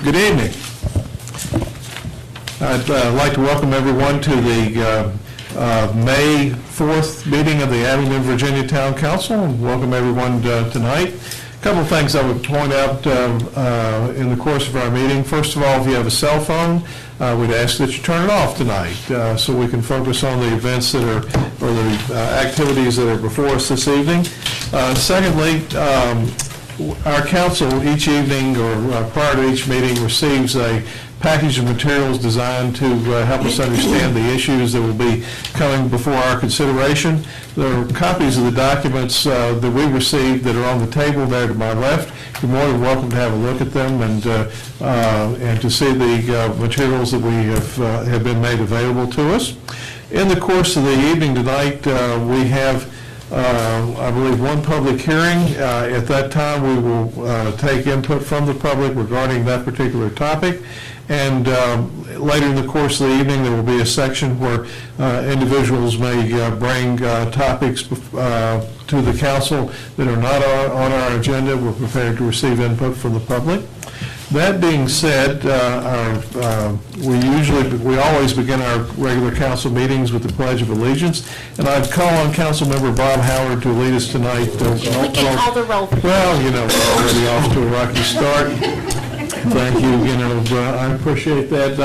Good evening. I'd like to welcome everyone to the May 4th meeting of the Abingdon, Virginia Town Council, and welcome everyone tonight. A couple of things I would point out in the course of our meeting. First of all, if you have a cell phone, we'd ask that you turn it off tonight so we can focus on the events that are, or the activities that are before us this evening. Secondly, our council each evening or prior to each meeting receives a package of materials designed to help us understand the issues that will be coming before our consideration. There are copies of the documents that we received that are on the table there to my left. You're more than welcome to have a look at them and to see the materials that we have been made available to us. In the course of the evening tonight, we have I believe one public hearing. At that time, we will take input from the public regarding that particular topic. And later in the course of the evening, there will be a section where individuals may bring topics to the council that are not on our agenda. We're prepared to receive input from the public. That being said, we always begin our regular council meetings with the Pledge of Allegiance, and I'd call on Councilmember Bob Howard to lead us tonight. We can call the roll. Well, you know, we're already off to a rocky start. Thank you. You know, I appreciate that.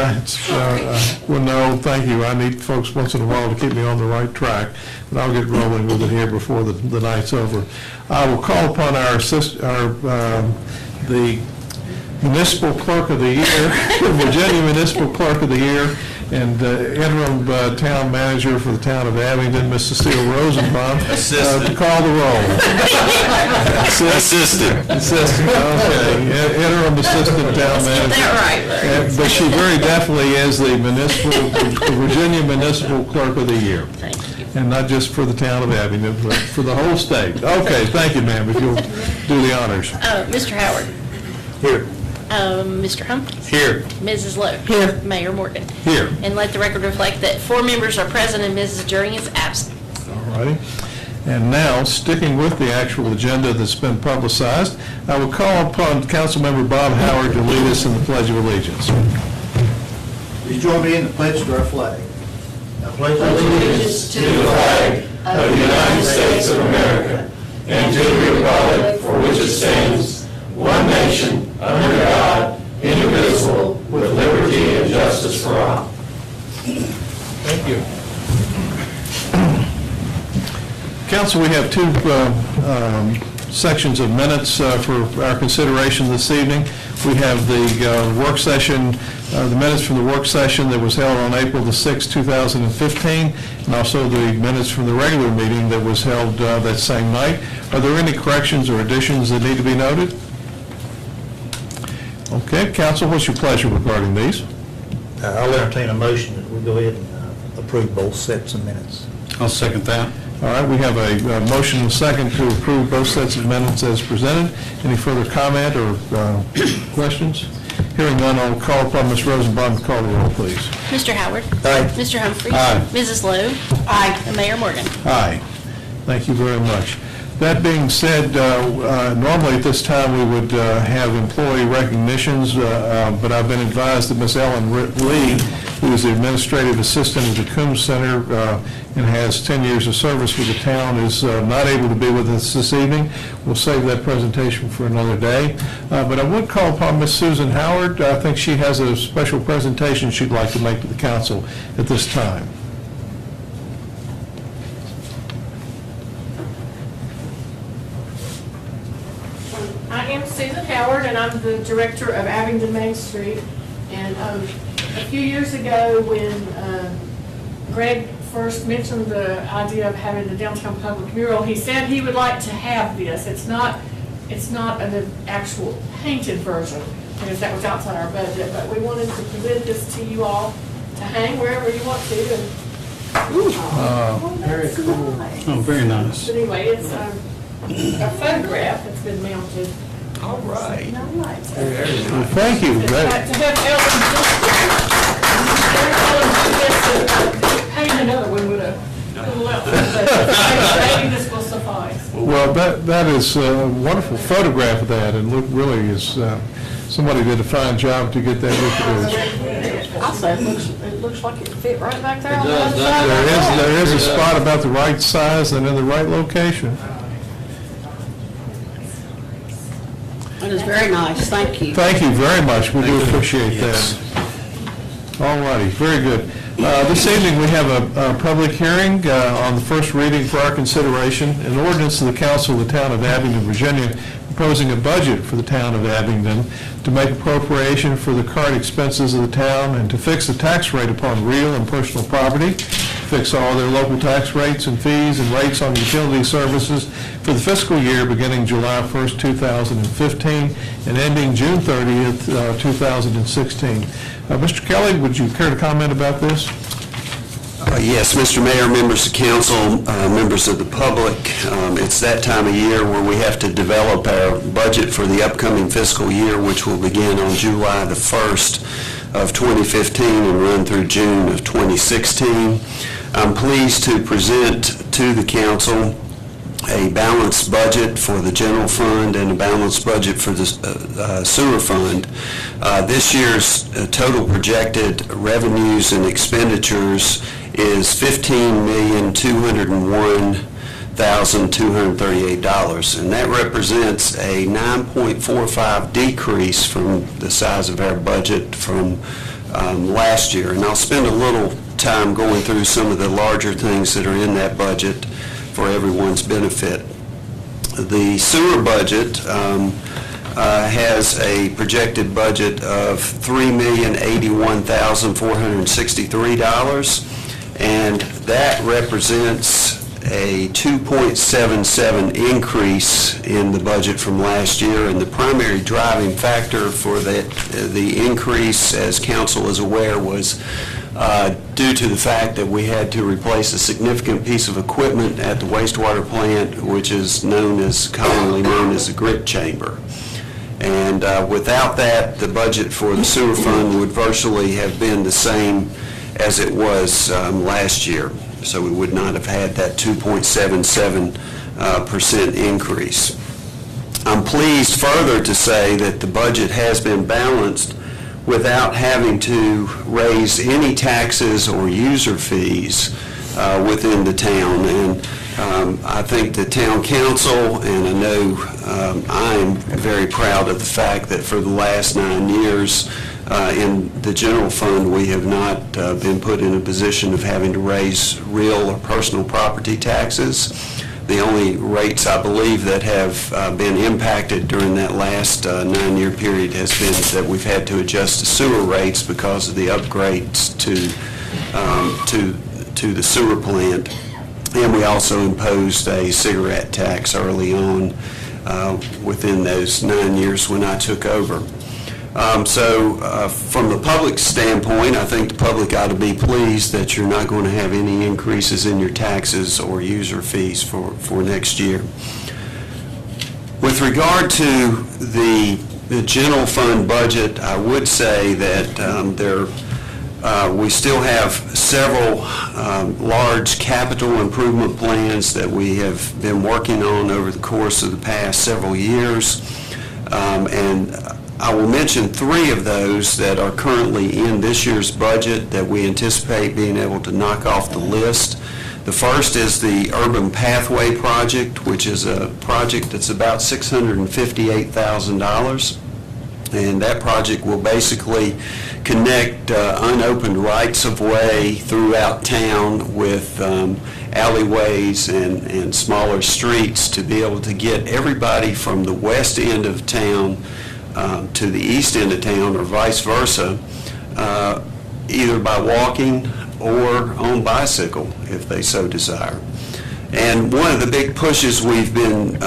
Well, no, thank you. I need folks once in a while to keep me on the right track, but I'll get rolling with it here before the night's over. I will call upon the Municipal Clerk of the Year, Virginia Municipal Clerk of the Year, and interim town manager for the town of Abingdon, Miss Cecile Rosenbaum, to call the roll. Assistant, okay. Interim assistant town manager. But she very definitely is the Virginia Municipal Clerk of the Year. Thank you. And not just for the town of Abingdon, but for the whole state. Okay, thank you, ma'am, if you'll do the honors. Mr. Howard. Here. Mr. Humphries. Here. Mrs. Lowe. Here. Mayor Morgan. Here. And let the record reflect that 4 members are present and Mrs. Juring is absent. All righty. And now, sticking with the actual agenda that's been publicized, I will call upon Councilmember Bob Howard to lead us in the Pledge of Allegiance. Please join me in the pledge to our flag. I pledge allegiance to the flag of the United States of America and to the republic for which it stands, one nation, under God, indivisible, with liberty and justice for all. Thank you. Council, we have 2 sections of minutes for our consideration this evening. We have the work session, the minutes from the work session that was held on April the 6th, 2015, and also the minutes from the regular meeting that was held that same night. Are there any corrections or additions that need to be noted? Okay, Council, what's your pleasure regarding these? I'll entertain a motion that we go ahead and approve both sets of minutes. I'll second that. All right, we have a motion and a second to approve both sets of minutes as presented. Any further comment or questions? Hearing none, I'll call upon Ms. Rosenbaum to call the roll, please. Mr. Howard. Aye. Mr. Humphries. Aye. Mrs. Lowe. Aye. And Mayor Morgan. Aye. Thank you very much. That being said, normally at this time we would have employee recognitions, but I've been advised that Ms. Ellen Lee, who is the administrative assistant at the Coombs Center and has 10 years of service with the town, is not able to be with us this evening. We'll save that presentation for another day. But I would call upon Ms. Susan Howard. I think she has a special presentation she'd like to make to the council at this time. I am Susan Howard, and I'm the director of Abingdon Main Street. And a few years ago, when Greg first mentioned the idea of having the downtown public mural, he said he would like to have this. It's not an actual painted version, because that was outside our budget. But we wanted to present this to you all to hang wherever you want to. And, Very cool. Oh, very nice. but anyway, it's a photograph that's been mounted. All right. Well, thank you. To have Ellen paint another one would have pulled out. But maybe this will suffice. Well, that is a wonderful photograph of that, and look, really is, somebody did a fine job to get that reproduced. I say, it looks like it fit right back there on the does, other doesn't side. There is a spot about the right size and in the right location. That is very nice, thank you. Thank you very much, we do appreciate that. All righty, very good. This evening, we have a public hearing on the first reading for our consideration, an ordinance of the Council of the Town of Abingdon, Virginia, proposing a budget for the Town of Abingdon to make appropriation for the current expenses of the town and to fix the tax rate upon real and personal property, fix all their local tax rates and fees and rates on utility services for the fiscal year beginning July 1st, 2015 and ending June 30th, 2016. Mr. Kelly, would you care to comment about this? Yes, Mr. Mayor, members of council, members of the public, it's that time of year where we have to develop our budget for the upcoming fiscal year, which will begin on July the 1st of 2015 and run through June of 2016. I'm pleased to present to the council a balanced budget for the general fund and a balanced budget for the sewer fund. This year's total projected revenues and expenditures is $15,201,238, and that represents a 9.45 decrease from the size of our budget from last year. And I'll spend a little time going through some of the larger things that are in that budget for everyone's benefit. The sewer budget has a projected budget of $3,081,463, and that represents a 2.77 increase in the budget from last year. And the primary driving factor for the increase, as council is aware, was due to the fact that we had to replace a significant piece of equipment at the wastewater plant, which is commonly known as the grit chamber. And without that, the budget for the sewer fund would virtually have been the same as it was last year. So we would not have had that 2.77% increase. I'm pleased further to say that the budget has been balanced without having to raise any taxes or user fees within the town. And I think the town council, and I know I'm very proud of the fact that for the last 9 years in the general fund, we have not been put in a position of having to raise real or personal property taxes. The only rates, I believe, that have been impacted during that last 9-year period has been that we've had to adjust the sewer rates because of the upgrades to the sewer plant. And we also imposed a cigarette tax early on within those 9 years when I took over. From the public standpoint, I think the public ought to be pleased that you're not going to have any increases in your taxes or user fees for next year. With regard to the general fund budget, I would say that we still have several large capital improvement plans that we have been working on over the course of the past several years. And I will mention 3 of those that are currently in this year's budget that we anticipate being able to knock off the list. The first is the Urban Pathway Project, which is a project that's about $658,000. And that project will basically connect unopened rights-of-way throughout town with alleyways and smaller streets to be able to get everybody from the west end of town to the east end of town, or vice versa, either by walking or on bicycle, if they so desire. And one of the big pushes we've been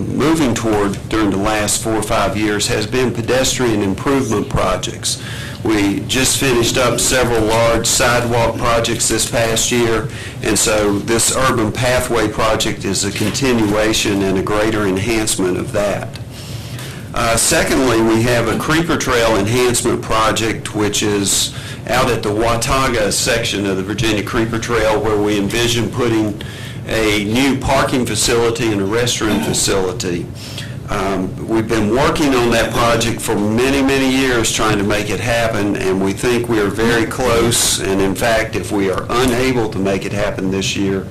moving toward during the last 4 or 5 years has been pedestrian improvement projects. We just finished up several large sidewalk projects this past year, and so this Urban Pathway Project is a continuation and a greater enhancement of that. Secondly, we have a creeper trail enhancement project, which is out at the Watauga section of the Virginia Creeper Trail, where we envision putting a new parking facility and a restroom facility. We've been working on that project for many, many years trying to make it happen, and we think we are very close. And in fact, if we are unable to make it happen this year,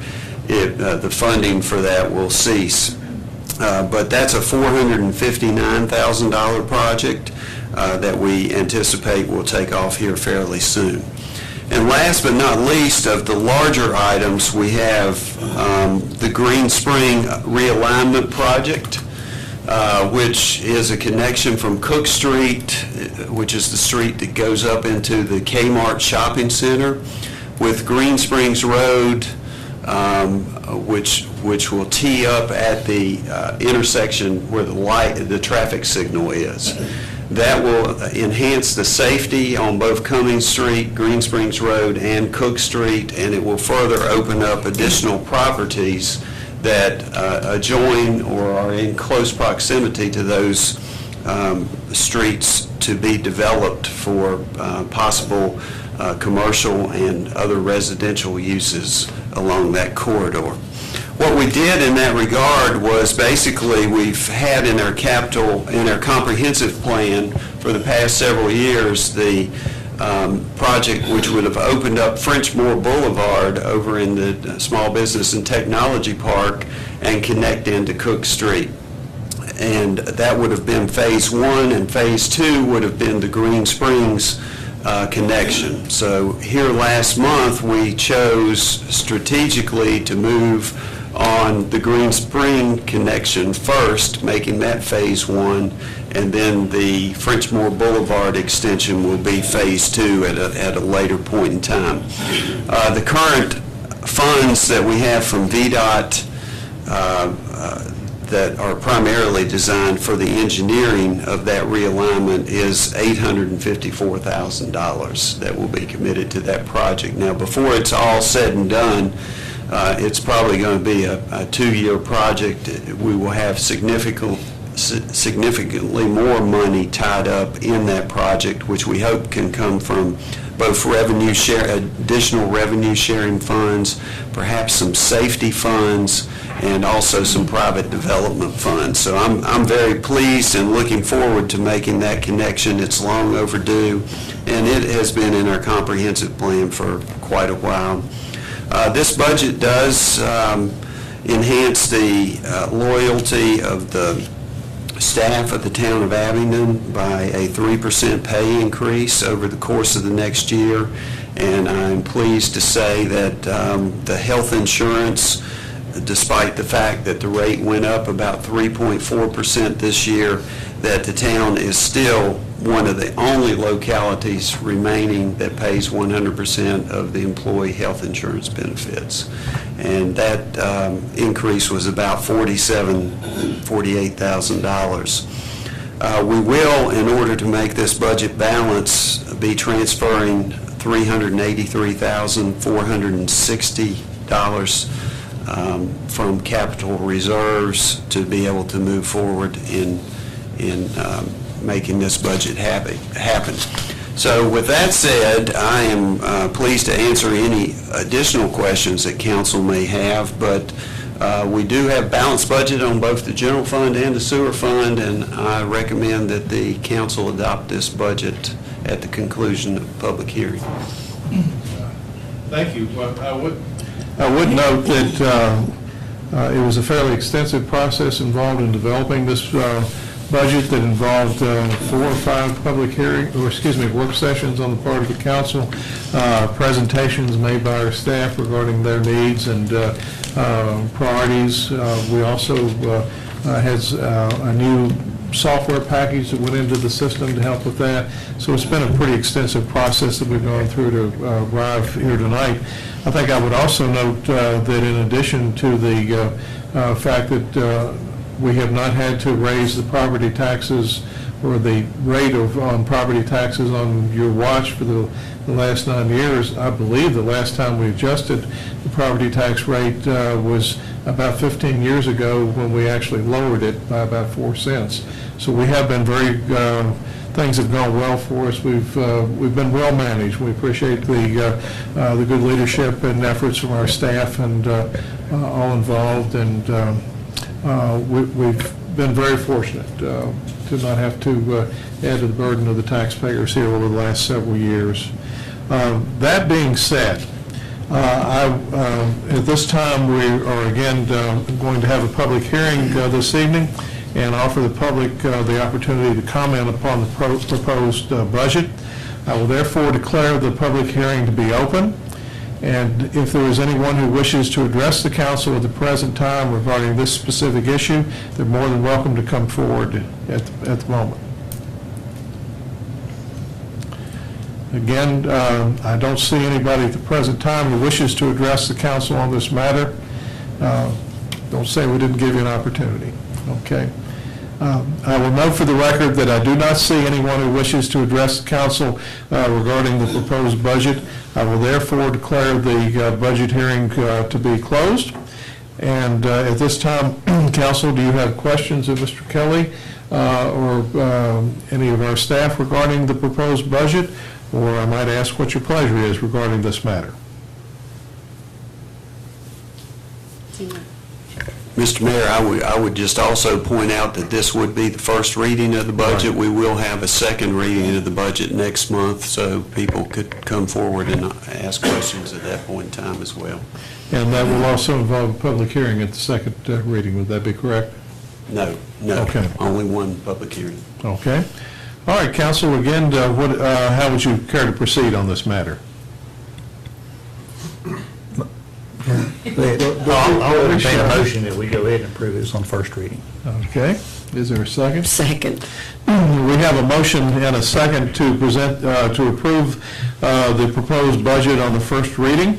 the funding for that will cease. But that's a $459,000 project that we anticipate will take off here fairly soon. And last but not least, of the larger items, we have the Green Spring realignment project, which is a connection from Cook Street, which is the street that goes up into the Kmart shopping center, with Green Springs Road, which will tee up at the intersection where the traffic signal is. That will enhance the safety on both Cummings Street, Green Springs Road, and Cook Street, and it will further open up additional properties that adjoin or are in close proximity to those streets to be developed for possible commercial and other residential uses along that corridor. What we did in that regard was basically we've had in our comprehensive plan for the past several years the project which would have opened up Frenchmore Boulevard over in the Small Business and Technology Park and connect into Cook Street. And that would have been phase 1, and phase 2 would have been the Green Springs connection. So here last month we chose strategically to move on the Green Spring connection first, making that phase 1, and then the Frenchmore Boulevard extension will be phase 2 at a later point in time. The current funds that we have from VDOT that are primarily designed for the engineering of that realignment is $854,000 that will be committed to that project. Now, before it's all said and done, it's probably going to be a 2-year project. We will have significantly more money tied up in that project, which we hope can come from both additional revenue sharing funds, perhaps some safety funds, and also some private development funds. So I'm very pleased and looking forward to making that connection. It's long overdue, and it has been in our comprehensive plan for quite a while. This budget does enhance the loyalty of the staff of the town of Abingdon by a 3% pay increase over the course of the next year. And I'm pleased to say that the health insurance, despite the fact that the rate went up about 3.4% this year, that the town is still one of the only localities remaining that pays 100% of the employee health insurance benefits. And that increase was about $48,000. We will, in order to make this budget balance, be transferring $383,460 from capital reserves to be able to move forward in making this budget happen. So with that said, I am pleased to answer any additional questions that council may have, but we do have balanced budget on both the general fund and the sewer fund, and I recommend that the council adopt this budget at the conclusion of the public hearing. Thank you. Well, I would note that it was a fairly extensive process involved in developing this budget that involved 4 or 5 work sessions on the part of the council, presentations made by our staff regarding their needs and priorities. We also had a new software package that went into the system to help with that. So it's been a pretty extensive process that we've gone through to arrive here tonight. I think I would also note that in addition to the fact that we have not had to raise the property taxes or the rate on property taxes on your watch for the last 9 years. I believe the last time we adjusted the property tax rate was about 15 years ago when we actually lowered it by about 4 cents. So we have been very things have gone well for us. We've been well managed. We appreciate the good leadership and efforts from our staff and all involved, and we've been very fortunate to not have to add to the burden of the taxpayers here over the last several years. That being said, at this time, we are again going to have a public hearing this evening and offer the public the opportunity to comment upon the proposed budget. I will therefore declare the public hearing to be open, and if there is anyone who wishes to address the council at the present time regarding this specific issue, they're more than welcome to come forward at the moment. Again, I don't see anybody at the present time who wishes to address the council on this matter. Don't say we didn't give you an opportunity, okay? I will note for the record that I do not see anyone who wishes to address the council regarding the proposed budget. I will therefore declare the budget hearing to be closed. And at this time, council, do you have questions of Mr. Kelly or any of our staff regarding the proposed budget? Or I might ask what your pleasure is regarding this matter. Mr. Mayor, I would just also point out that this would be the first reading of the budget. Right. We will have a second reading of the budget next month, so people could come forward and ask questions at that point in time as well. And that will also involve a public hearing at the second reading. Would that be correct? No, Okay. only one public hearing. Okay. All right, council, again, how would you care to proceed on this matter? I'll entertain a motion that we go ahead and approve this on first reading. Okay. Is there a second? Second. We have a motion and a second to present, to approve the proposed budget on the first reading.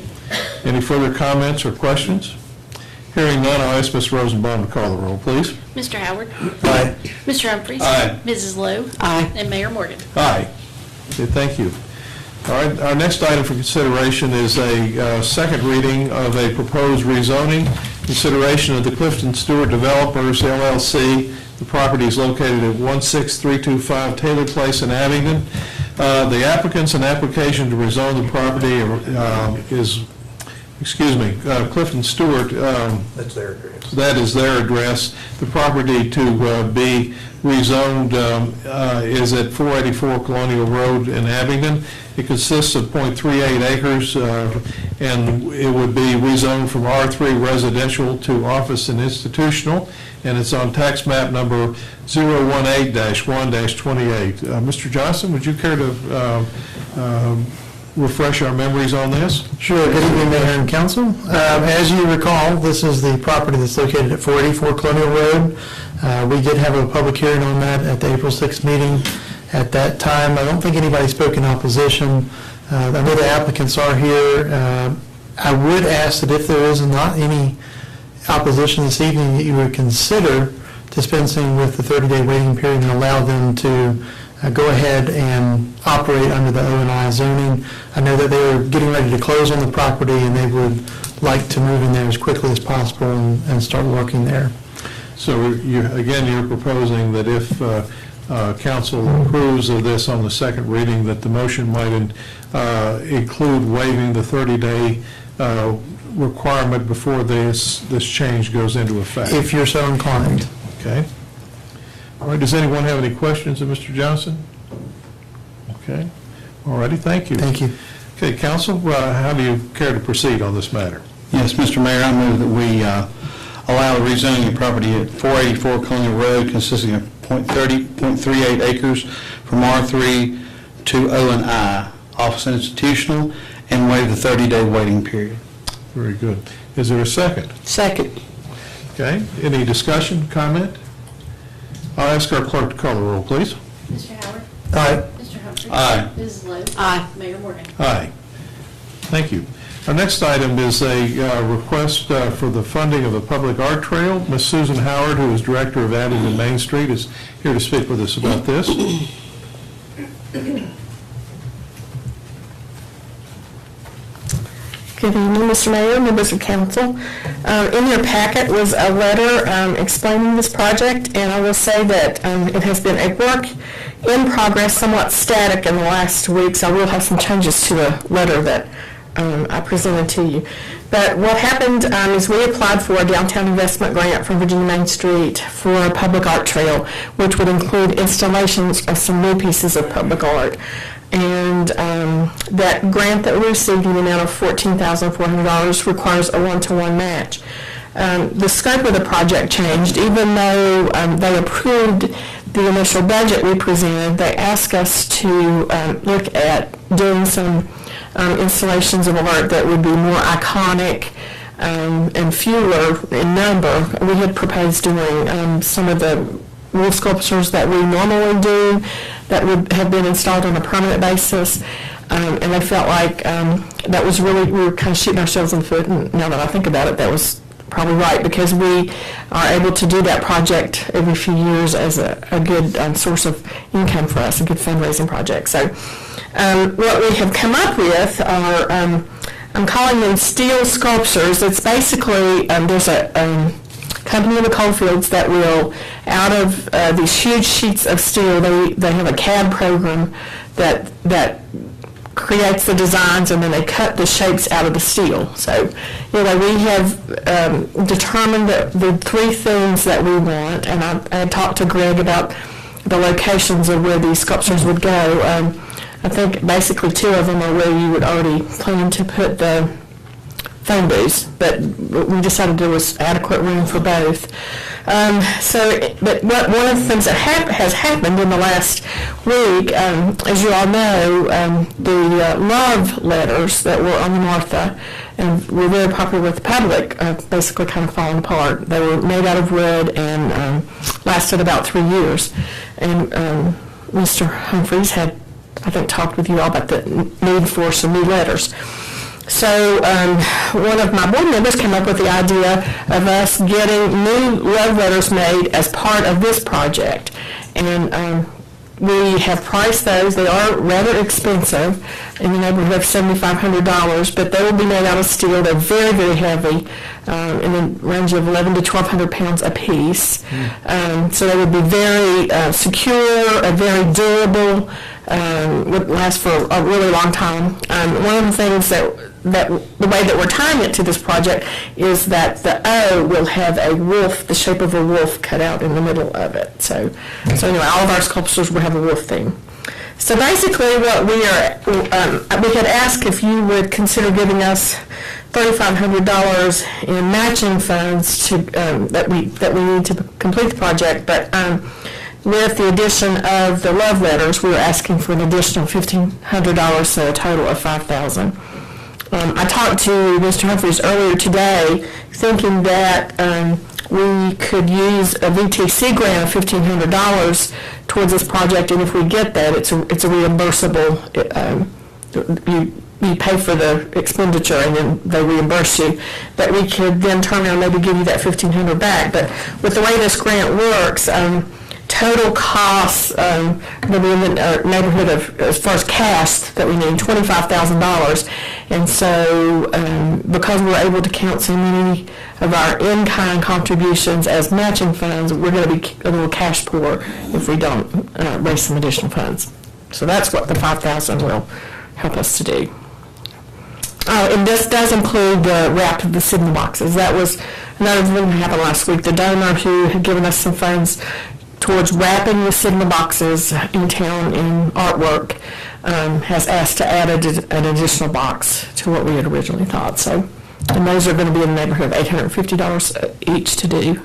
Any further comments or questions? Hearing none, I'll ask Ms. Rosenbaum to call the roll, please. Mr. Howard? Aye. Mr. Humphries? Aye. Mrs. Lowe? Aye. And Mayor Morgan? Aye. Okay, thank you. All right, our next item for consideration is a second reading of a proposed rezoning. Consideration of the Clifton Stewart Developers, LLC. The property is located at 16325 Taylor Place in Abingdon. The applicant's an application to rezone the property Clifton Stewart, That's their address. that is their address. The property to be rezoned is at 484 Colonial Road in Abingdon. It consists of .38 acres, and it would be rezoned from R3 residential to office and institutional, and it's on tax map number 018-1-28. Mr. Johnson, would you care to refresh our memories on this? Sure. Good evening, Mayor and Council. As you recall, this is the property that's located at 484 Colonial Road. We did have a public hearing on that at the April 6th meeting. At that time, I don't think anybody spoke in opposition. I know the applicants are here. I would ask that if there is not any opposition this evening, that you would consider dispensing with the 30-day waiting period and allow them to go ahead and operate under the O&I zoning. I know that they are getting ready to close on the property, and they would like to move in there as quickly as possible and start working there. So you're proposing that if council approves of this on the second reading, that the motion might include waiving the 30-day requirement before this change goes into effect? If you're so inclined. Okay. All right, does anyone have any questions of Mr. Johnson? Okay. All righty, thank you. Thank you. Okay, council, how do you care to proceed on this matter? Yes, Mr. Mayor, I move that we allow the rezoning of property at 484 Colonial Road consisting of .38 acres from R3 to O&I, office and institutional, and waive the 30-day waiting period. Very good. Is there a second? Second. Okay, any discussion, comment? I'll ask our clerk to call the roll, please. Mr. Howard? Aye. Mr. Humphries? Aye. Mrs. Lowe? Aye. Mayor Morgan? Aye. Thank you. Our next item is a request for the funding of a public art trail. Ms. Susan Howard, who is Director of Abingdon Main Street, is here to speak with us about this. Good evening, Mr. Mayor, members of council. In your packet was a letter explaining this project, and I will say that it has been a work in progress, somewhat static in the last weeks. I will have some changes to the letter that I presented to you. But what happened is we applied for a downtown investment grant from Virginia Main Street for a public art trail, which would include installations of some new pieces of public art. And that grant that we received in the amount of $14,400 requires a one-to-one match. The scope of the project changed. Even though they approved the initial budget we presented, they asked us to look at doing some installations of art that would be more iconic and fewer in number. We had proposed doing some of the wool sculptures that we normally do that would have been installed on a permanent basis, and they felt like that was really, we were kind of shooting ourselves in the foot, and now that I think about it, that was probably right, because we are able to do that project every few years as a good source of income for us, a good fundraising project. So what we have come up with are, I'm calling them steel sculptures. It's basically, there's a company in the coalfields that will, out of these huge sheets of steel, they have a CAD program that creates the designs, and then they cut the shapes out of the steel. So, we have determined the three things that we want, and I talked to Greg about the locations of where these sculptures would go. I think basically two of them are where you would already plan to put the phone booths, but we decided there was adequate room for both. But one of the things that has happened in the last week, as you all know, the love letters that were on the Martha and were very popular with the public basically kind of fallen apart. They were made out of wood and lasted about 3 years. And Mr. Humphreys had, I think, talked with you all about the need for some new letters. So one of my board members came up with the idea of us getting new love letters made as part of this project. And we have priced those. They are rather expensive, in the neighborhood of $7,500, but they will be made out of steel. They're very, very heavy, in the range of 1,100 to 1,200 pounds a piece. So they would be very secure, very durable, would last for a really long time. One of the things that the way that we're tying it to this project is that the O will have a wolf, the shape of a wolf, cut out in the middle of it. So anyway, all of our sculptures will have a wolf theme. So basically, what we had asked if you would consider giving us $3,500 in matching funds to that we need to complete the project, but with the addition of the love letters, we were asking for an additional $1,500, so a total of $5,000. I talked to Mr. Humphreys earlier today, thinking that we could use a VTC grant of $1,500 towards this project, and if we get that, it's a reimbursable. You pay for the expenditure, and then they reimburse you. But we could then turn around and maybe give you that $1,500 back. But with the way this grant works, total costs will be in the neighborhood of, as far as cash that we need, $25,000. And so because we're able to count so many of our in-kind contributions as matching funds, we're going to be a little cash poor if we don't raise some additional funds. So that's what the $5,000 will help us to do. And this does include the wrap of the signal boxes. That was another thing that happened last week. The donor who had given us some funds towards wrapping the signal boxes in town in artwork has asked to add an additional box to what we had originally thought. So, and those are going to be in the neighborhood of $850 each to do.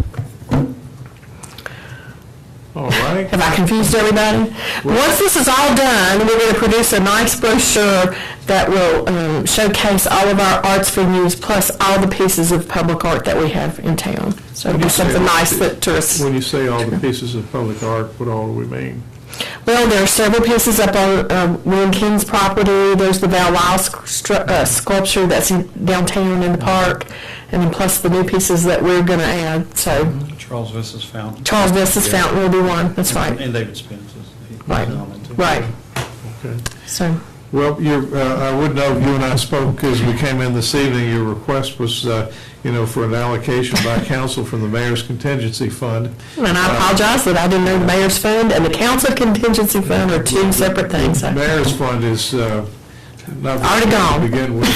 All right. Have I confused everybody? Once this is all done, we're going to produce a nice brochure that will showcase all of our arts venues plus all the pieces of public art that we have in town. So it'll be something nice that tourists... When you say all the pieces of public art, what all do we mean? Well, there are several pieces up on William King's property. There's the Val Lyle sculpture that's downtown in the park, and then plus the new pieces that we're going to add. So Charles Vista's fountain. Charles Vista's fountain will be one. That's right. And David Spence's. Right. Right. Okay. So Well, I would note, you and I spoke as we came in this evening, your request was, for an allocation by council from the mayor's contingency fund. And I apologize that I didn't know the mayor's fund and the council contingency fund are two separate things. The mayor's fund is not Already gone. to begin with,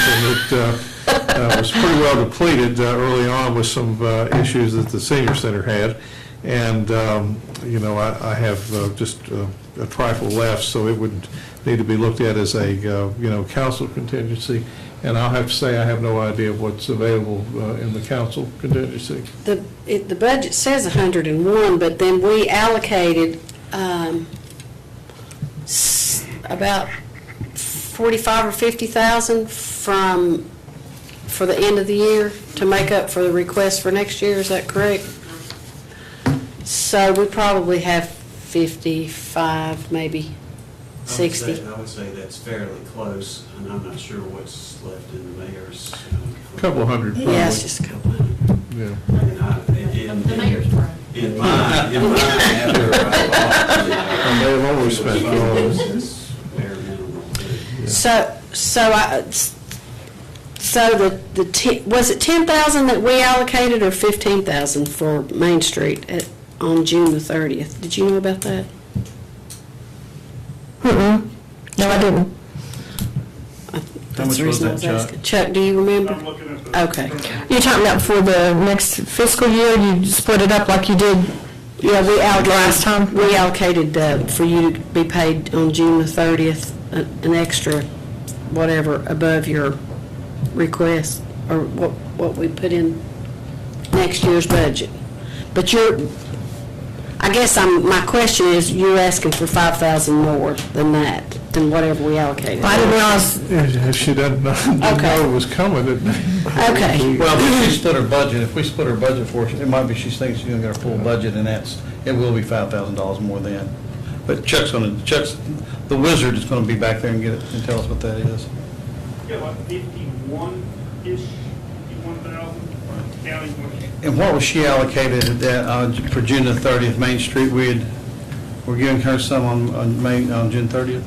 and it was pretty well depleted early on with some issues that the senior center had. And, I have just a trifle left, so it would need to be looked at as a, council contingency. And I'll have to say, I have no idea what's available in the council contingency. The budget says 101, but then we allocated about 45 or 50,000 for the end of the year to make up for the request for next year. Is that correct? So we probably have 55, maybe 60. I would say that's fairly close, and I'm not sure what's left in the mayor's. Couple hundred, probably. Yeah, it's just a couple hundred. Yeah. The mayor's right. In my, after And they've always spent all of it. it's bare minimum. Was it 10,000 that we allocated or 15,000 for Main Street on June the 30th? Did you know about that? Mm-mm. No, I didn't. That's the reason I was asking. Chuck, do you remember? I'm looking at the. Okay. You're talking about for the next fiscal year, you split it up like you did, Yeah, we last time? We allocated for you to be paid on June the 30th, an extra whatever above your request, or what we put in next year's budget. But I guess my question is, you're asking for 5,000 more than that, than whatever we allocated. I didn't realize, If she didn't know it was coming, Okay. Well, if she split her budget, if we split her budget for her, it might be she thinks she's going to get her full budget, and it will be $5,000 more then. But Chuck's, the wizard is going to be back there and get it and tell us what that is. Yeah, like 51-ish, 51,000, county one. And what was she allocated for June the 30th, Main Street? We're giving her some on June 30th?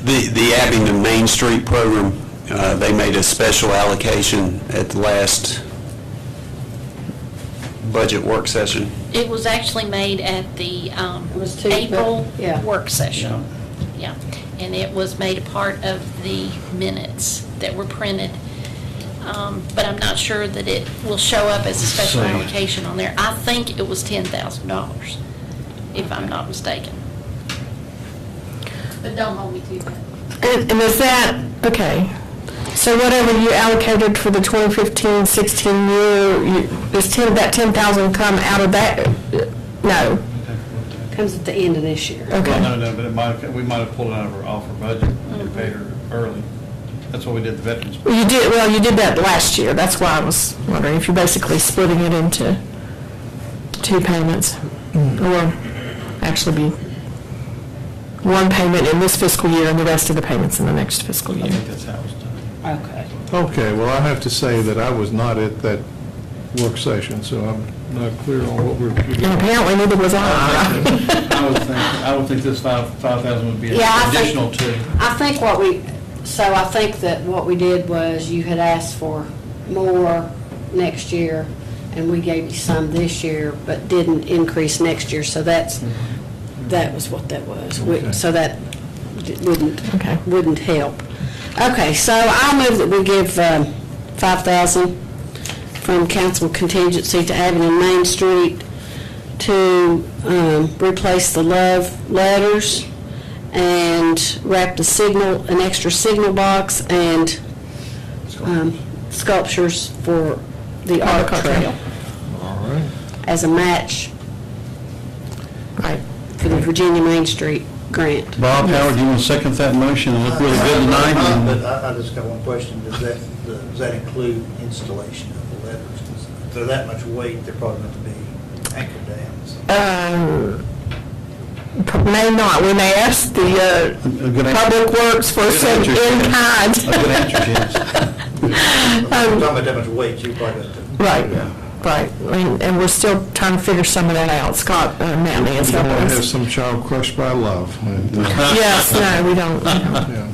The Abingdon Main Street program, they made a special allocation at the last budget work session. It was actually made at the was two, April yeah. work session. Yeah, and it was made a part of the minutes that were printed. But I'm not sure that it will show up as a special allocation on there. I think it was $10,000, if I'm not mistaken. But don't hold me to that. and is that, okay, so whatever you allocated for the 2015-16 year, does that 10,000 come out of that? No. Comes at the end of this year. Okay. Well, no, but we might have pulled it out of her off her budget and paid her early. That's what we did the veterans. You did that last year. That's why I was wondering if you're basically splitting it into two payments, or actually be one payment in this fiscal year and the rest of the payments in the next fiscal I year. think that's how it was done. Okay. Okay, well, I have to say that I was not at that work session, so I'm not clear on what we're doing. And apparently neither was I. I would think this 5,000 would be Yeah, I think- additional to. I think that what we did was you had asked for more next year, and we gave you some this year, but didn't increase next year, so that was what that was. Okay. So that Okay. wouldn't help. Okay, so I'll move that we give 5,000 from council contingency to Abingdon Main Street to replace the love letters and wrap an extra signal box and sculptures for the art trail All right. as a match Right. for the Virginia Main Street grant. Bob, Howard, do you want to second that motion and look really good tonight? But I just got one question. Does that include installation of the letters? 'Cause if they're that much weight, they're probably going to be anchored down. May not. We may ask the A good answer. Public Works for some answer, Jen. in-kind. A good answer, James. If you're talking about that much weight, you probably got to. Right. Right, and we're still trying to figure some of that out. Scott Manley is You don't helping want to have us. some child crushed by love. Yes, no, we don't. Yeah.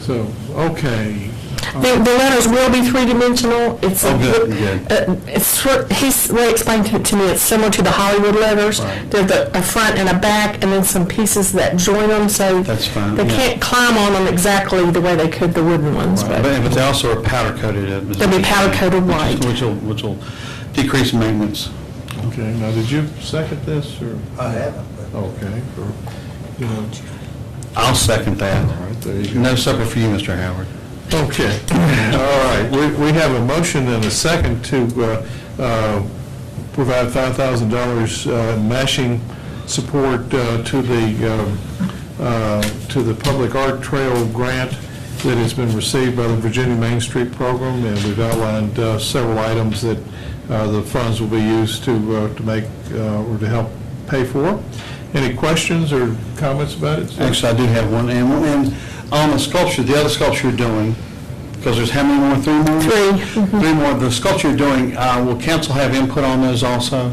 So, okay. The letters will be three-dimensional. It's good. he's really explained to me, it's similar to the Hollywood letters. Right. There's a front and a back, and then some pieces that join them, so That's fine, they yeah. can't climb on them exactly the way they could the wooden ones. Right, But they also are powder-coated. They'll be powder-coated white. Which will decrease maintenance. Okay, now, did you second this, or? I haven't, but Okay, you know, I'll second that. all right, there you go. No supper for you, Mr. Howard. Okay, all right, we have a motion and a second to provide $5,000 mashing support to the Public Art Trail grant that has been received by the Virginia Main Street Program, and we've outlined several items that the funds will be used to make or to help pay for. Any questions or comments about it? Actually, I do have one. And on the sculpture, the other sculpture you're doing, because there's how many more? 3 more? 3. Mhm. 3 more. The sculpture you're doing, will council have input on those also?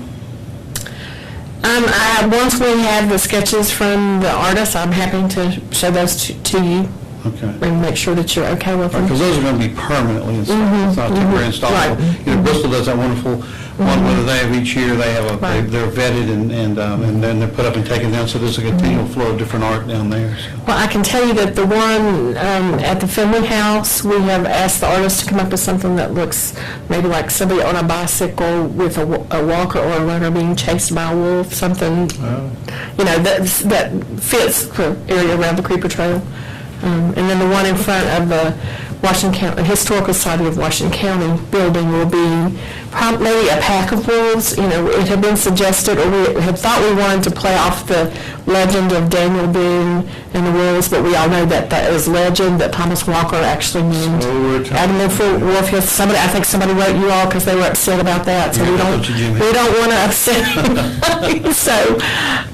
Once we have the sketches from the artist, I'm happy to show those to you Okay. and make sure that you're okay with them. Because those are going to be permanently installed. It's not temporary installable. Right. You know, Bristol does that wonderful one where they have each year, they have Right. they're vetted and then they're put up and taken down, so there's a continual flow of different art down there. So. Well, I can tell you that the one at the Finley House, we have asked the artist to come up with something that looks maybe like somebody on a bicycle with a walker or a runner being chased by a wolf, something, that fits the area around the Creeper Trail. And then the one in front of the Washington County, Historical Society of Washington County building will be maybe a pack of wolves. It had been suggested, or we had thought we wanted to play off the legend of Daniel Boone and the wolves, but we all know that is legend, that Thomas Walker actually named Adam Wolf. I think somebody wrote you all because they were upset about that, so we don't want to upset anybody. So,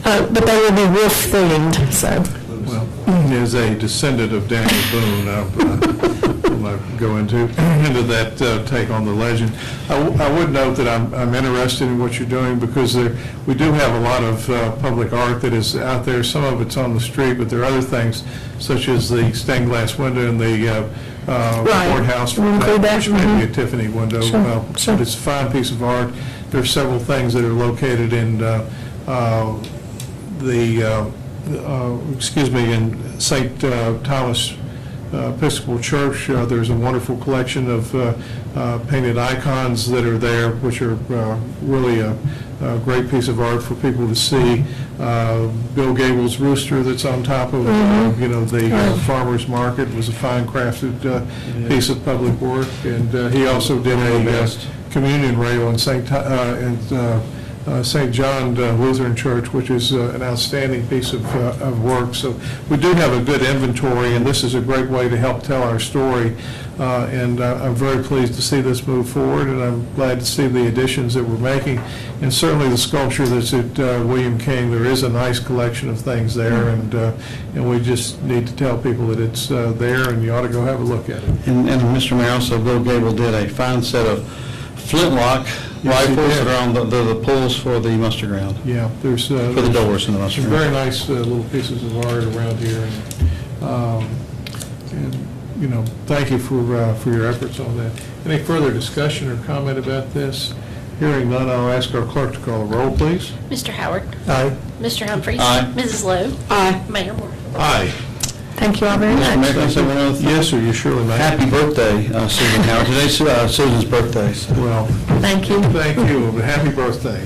but they will be wolf themed, so. Well, as a descendant of Daniel Boone, I'm not go into that take on the legend. I would note that I'm interested in what you're doing because we do have a lot of public art that is out there. Some of it's on the street, but there are other things such as the stained glass window in the courthouse, We'll include that. which may be a Tiffany window. Sure. But it's a fine piece of art. There are several things that are located in in St. Thomas Episcopal Church. There's a wonderful collection of painted icons that are there, which are really a great piece of art for people to see. Bill Gable's rooster that's on top of the farmer's market was a fine crafted piece of public work, and he also did a communion rail in St. John Lutheran Church, which is an outstanding piece of work. So we do have a good inventory, and this is a great way to help tell our story. And I'm very pleased to see this move forward, and I'm glad to see the additions that we're making. And certainly the sculpture that's at William King, there is a nice collection of things there, and we just need to tell people that it's there, and you ought to go have a look at it. And Mr. Mayor, also Bill Gable did a fine set of flintlock rifles that are on the pulls for the muster ground. Yeah, there's for the doors in the muster some ground. very nice little pieces of art around here, and thank you for your efforts on that. Any further discussion or comment about this? Hearing none, I'll ask our clerk to call the roll, please. Mr. Howard? Aye. Mr. Humphries? Aye. Mrs. Lowe? Aye. Mayor Moore? Aye. Thank you all very Mr. Mayor, much. can I say one other thing? Yes, sir, you surely may. Happy birthday, Susan Howard. Today's Susan's birthday. So. Well, Thank you. thank you, but happy birthday.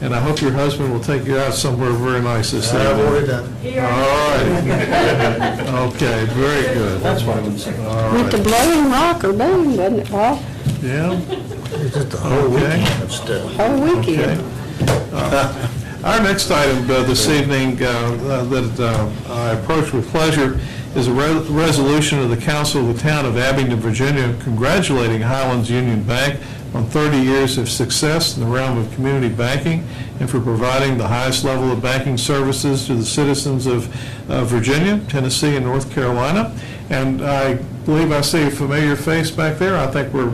And I hope your husband will take you out somewhere very nice this I've evening. already done it. All right. Okay, very good. That's what I would say. All With the right. blowing rock or boom, doesn't it, Paul? Yeah, It's just a whole Okay. weekend of stuff. Whole weekend. okay. Our next item this evening that I approach with pleasure is a resolution of the Council of the Town of Abingdon, Virginia, congratulating Highlands Union Bank on 30 years of success in the realm of community banking and for providing the highest level of banking services to the citizens of Virginia, Tennessee, and North Carolina. And I believe I see a familiar face back there. I think we're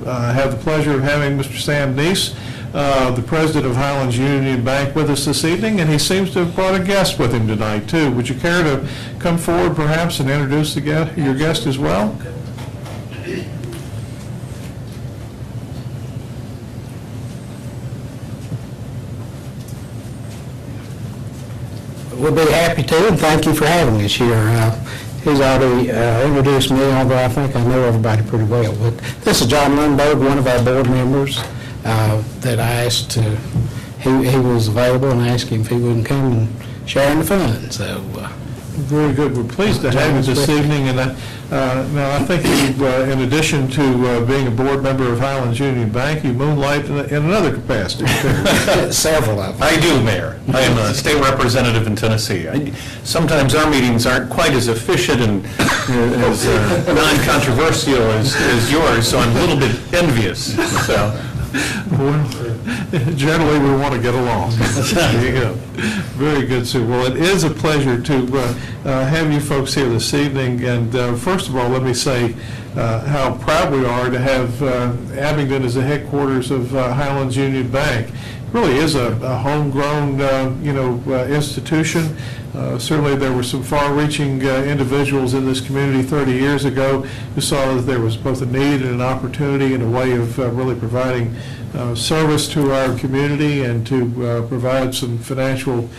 have the pleasure of having Mr. Sam Neese, the president of Highlands Union Bank, with us this evening, and he seems to have brought a guest with him tonight, too. Would you care to come forward, perhaps, and introduce your guest as well? We'll be happy to, and thank you for having us here. He's already introduced me, although I think I know everybody pretty well. But this is John Lundberg, one of our board members, that I asked to, he was available, and I asked him if he wouldn't come and share in the fun. So, very good. We're pleased to have you this evening. And now, I think you, in addition to being a board member of Highlands Union Bank, you moonlight in another capacity. several of them. I do, Mayor. I am a state representative in Tennessee. Sometimes our meetings aren't quite as efficient and as non-controversial as yours, so I'm a little bit envious. So. Well, generally, we want to get along. There you go. Very good, Sue. Well, it is a pleasure to have you folks here this evening. And first of all, let me say how proud we are to have Abingdon as the headquarters of Highlands Union Bank. It really is a homegrown, institution. Certainly, there were some far-reaching individuals in this community 30 years ago who saw that there was both a need and an opportunity and a way of really providing service to our community and to provide some financial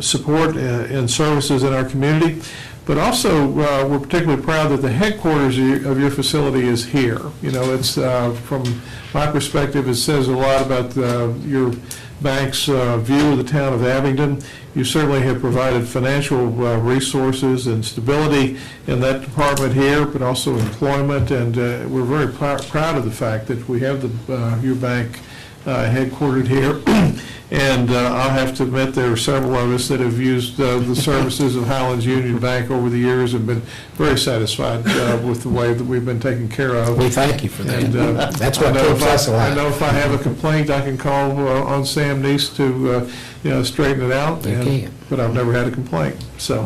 support and services in our community. But also, we're particularly proud that the headquarters of your facility is here. You know, it's, from my perspective, it says a lot about your bank's view of the town of Abingdon. You certainly have provided financial resources and stability in that department here, but also employment, and we're very proud of the fact that we have your bank headquartered here. And I'll have to admit there are several of us that have used the services of Highlands Union Bank over the years and been very satisfied with the way that we've been taken care of. We thank you for that. And, that's what keeps us alive. I know if I have a complaint, I can call on Sam Neese to straighten it out. You can. But I've never had a complaint. So,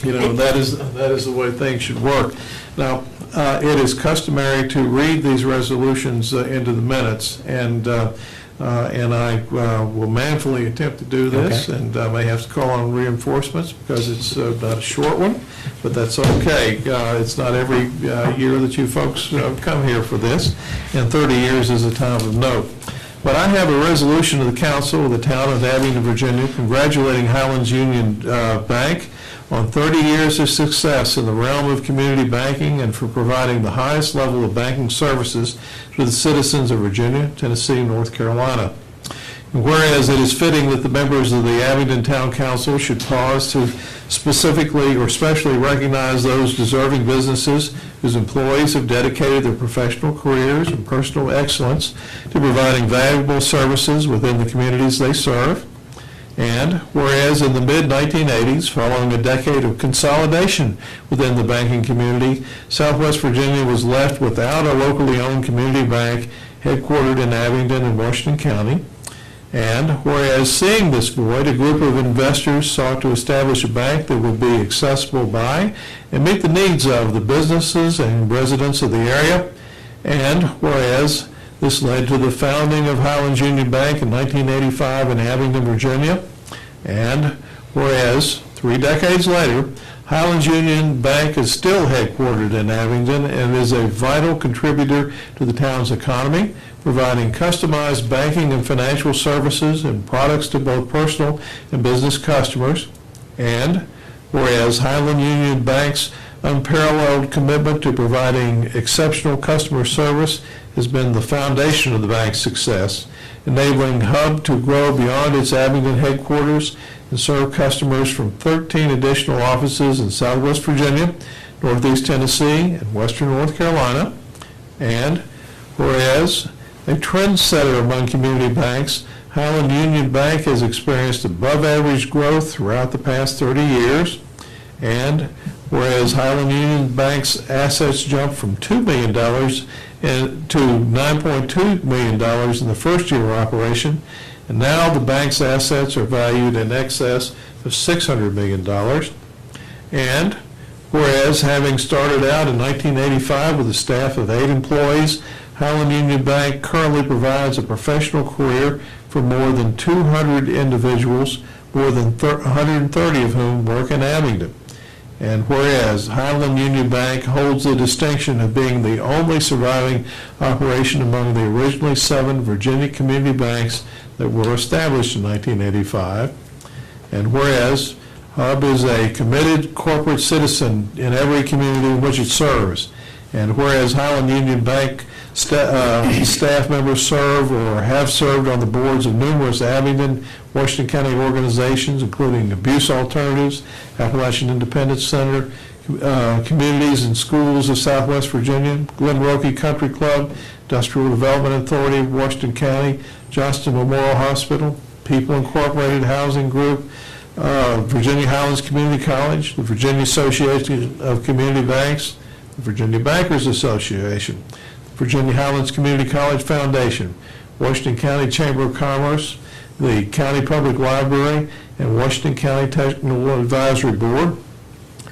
that is the way things should work. Now, it is customary to read these resolutions into the minutes, and I will manfully attempt to do this, Okay. and I may have to call on reinforcements because it's not a short one, but that's okay. It's not every year that you folks come here for this, and 30 years is a time of note. But I have a resolution of the council of the town of Abingdon, Virginia, congratulating Highlands Union Bank on 30 years of success in the realm of community banking and for providing the highest level of banking services to the citizens of Virginia, Tennessee, and North Carolina. And whereas it is fitting that the members of the Abingdon Town Council should pause to specifically or especially recognize those deserving businesses whose employees have dedicated their professional careers and personal excellence to providing valuable services within the communities they serve. And whereas in the mid-1980s, following a decade of consolidation within the banking community, Southwest Virginia was left without a locally owned community bank headquartered in Abingdon and Washington County. And whereas seeing this void, a group of investors sought to establish a bank that would be accessible by and meet the needs of the businesses and residents of the area. And whereas this led to the founding of Highlands Union Bank in 1985 in Abingdon, Virginia. And whereas 3 decades later, Highlands Union Bank is still headquartered in Abingdon and is a vital contributor to the town's economy, providing customized banking and financial services and products to both personal and business customers. And whereas Highland Union Bank's unparalleled commitment to providing exceptional customer service has been the foundation of the bank's success, enabling Hub to grow beyond its Abingdon headquarters and serve customers from 13 additional offices in Southwest Virginia, Northeast Tennessee, and Western North Carolina. And whereas a trendsetter among community banks, Highland Union Bank has experienced above-average growth throughout the past 30 years. And whereas Highland Union Bank's assets jumped from $2 million to $9.2 million in the first year of operation, and now the bank's assets are valued in excess of $600 million. And whereas having started out in 1985 with a staff of 8 employees, Highland Union Bank currently provides a professional career for more than 200 individuals, more than 130 of whom work in Abingdon. And whereas Highland Union Bank holds the distinction of being the only surviving operation among the originally 7 Virginia community banks that were established in 1985. And whereas HUB is a committed corporate citizen in every community in which it serves. And whereas Highland Union Bank staff members serve or have served on the boards of numerous Abingdon, Washington County organizations, including Abuse Alternatives, Appalachian Independence Center, communities and schools of Southwest Virginia, Glen Roque Country Club, Industrial Development Authority of Washington County, Johnston Memorial Hospital, People Incorporated Housing Group, Virginia Highlands Community College, the Virginia Association of Community Banks, the Virginia Bankers Association, Virginia Highlands Community College Foundation, Washington County Chamber of Commerce, the County Public Library, and Washington County Technical Advisory Board.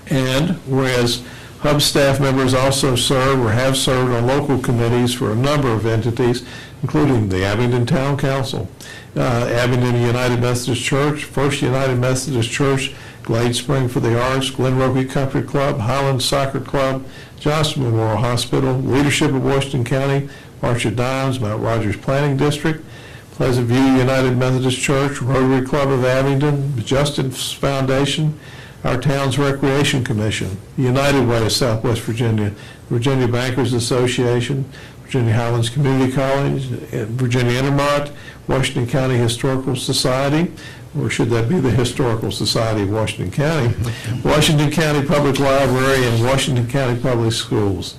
And whereas HUB staff members also serve or have served on local committees for a number of entities, including the Abingdon Town Council, Abingdon United Methodist Church, First United Methodist Church, Glade Spring for the Arts, Glen Roque Country Club, Highlands Soccer Club, Johnston Memorial Hospital, Leadership of Washington County, March of Dimes, Mount Rogers Planning District, Pleasant View United Methodist Church, Rotary Club of Abingdon, the Justice Foundation, our town's Recreation Commission, the United Way of Southwest Virginia, Virginia Bankers Association, Virginia Highlands Community College, Virginia Intermont, Washington County Historical Society, or should that be the Historical Society of Washington County, Washington County Public Library, and Washington County Public Schools.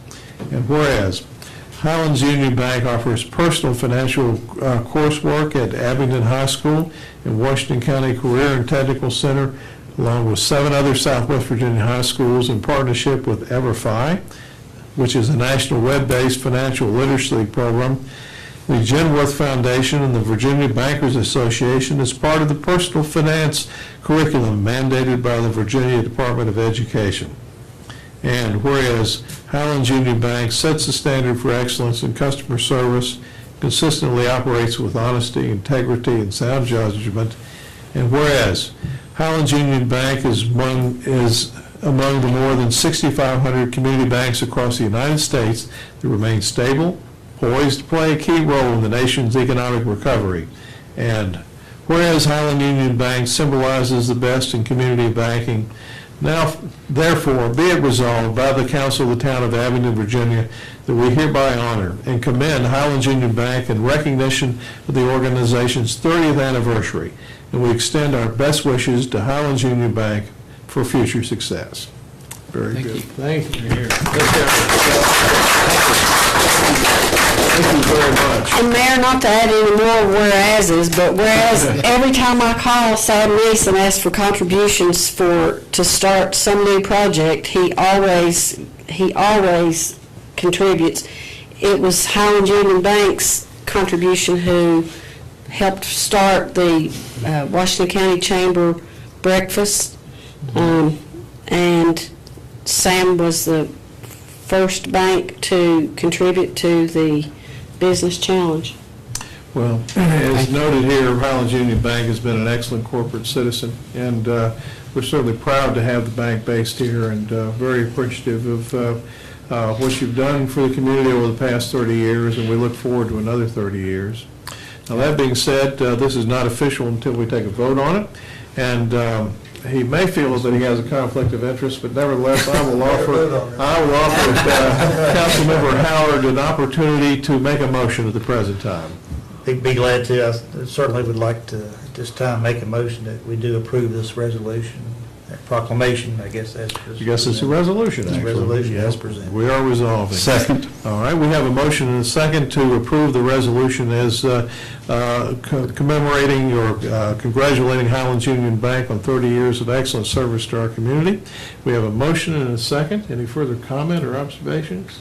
And whereas Highlands Union Bank offers personal financial coursework at Abingdon High School and Washington County Career and Technical Center, along with 7 other Southwest Virginia high schools in partnership with EverFi, which is a national web-based financial literacy program. The Genworth Foundation and the Virginia Bankers Association is part of the personal finance curriculum mandated by the Virginia Department of Education. And whereas Highlands Union Bank sets the standard for excellence in customer service, consistently operates with honesty, integrity, and sound judgment, and whereas Highlands Union Bank is among the more than 6,500 community banks across the United States that remain stable, poised to play a key role in the nation's economic recovery. And whereas Highland Union Bank symbolizes the best in community banking, now therefore be it resolved by the Council of the Town of Abingdon, Virginia, that we hereby honor and commend Highlands Union Bank in recognition of the organization's 30th anniversary, and we extend our best wishes to Highlands Union Bank for future success. Very good. Thank you. Thank you very much. And Mayor, not to add any more whereases, but whereas every time I call Sam Reese and ask for contributions to start some new project, he always contributes. It was Highland Union Bank's contribution who helped start the Washington County Chamber breakfast, and Sam was the first bank to contribute to the business challenge. Well, as noted here, Highlands Union Bank has been an excellent corporate citizen, and we're certainly proud to have the bank based here, and very appreciative of what you've done for the community over the past 30 years, and we look forward to another 30 years. Now, that being said, this is not official until we take a vote on it, and he may feel that he has a conflict of interest, but nevertheless, I will offer Councilmember Howard an opportunity to make a motion at the present time. Be glad to. I certainly would like to, at this time, make a motion that we do approve this resolution, that proclamation, I guess that's. I guess it's a resolution, It's a actually. resolution as presented. We are resolving. Second. All right, we have a motion and a second to approve the resolution as commemorating or congratulating Highlands Union Bank on 30 years of excellent service to our community. We have a motion and a second. Any further comment or observations?